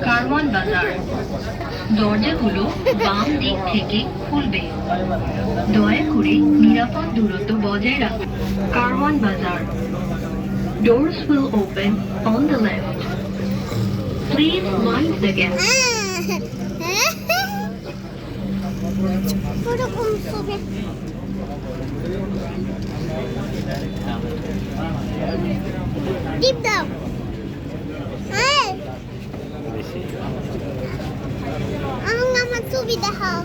কারওয়ান বাজার দরজাগুলো বাম দিক থেকে খুলবে দয়া করে নিরাপদ দূরত্ব বজায় রাখুন কারওয়ান বাজার doors will open on the left please mind the gap Deep down. আমার ছবি দেখাও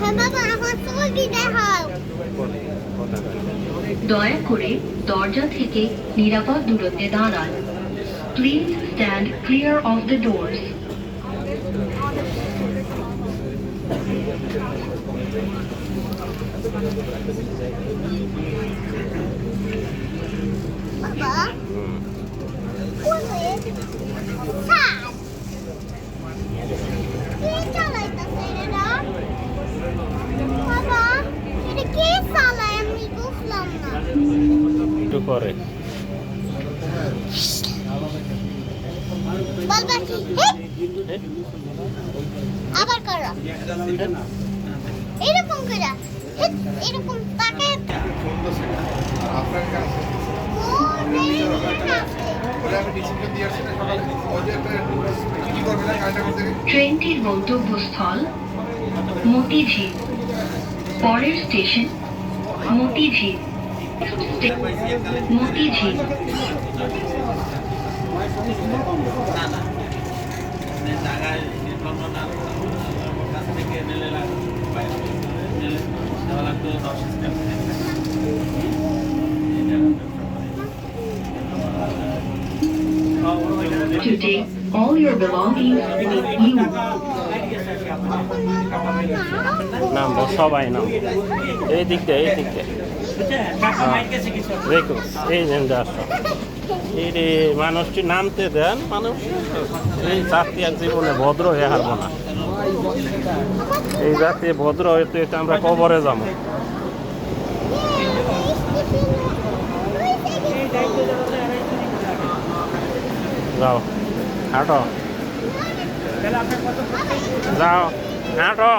হ্যাঁ বাবা আমার ছবি দেখাও দয়া করে দরজা থেকে নিরাপদ দূরত্বে দাঁড়ান please stand clear of the doors বাবা কোথায় স্যার কে চালাইতাছে এটা বাবা এটা কে চালায় আমি বুঝলাম না একটু পরে বলবা কি আবার করো এরকম করে এরকম তাকায় আপনার কাছে ট্রেনটির গন্তব্যস্থল মতিঝিল পরের station Motijheel Motijheel To take all your belongings with you. নামবো সবাই নাম এই দিকটা দেখো এই যে আসো এই রে মানুষটি নামতে দেন মানুষ এই জাতীয় জীবনে ভদ্র হয়ে হারবো না এই জাতীয় ভদ্র হইতে আমরা কবরে যাবো যাও হাঁটো যাও হাঁটো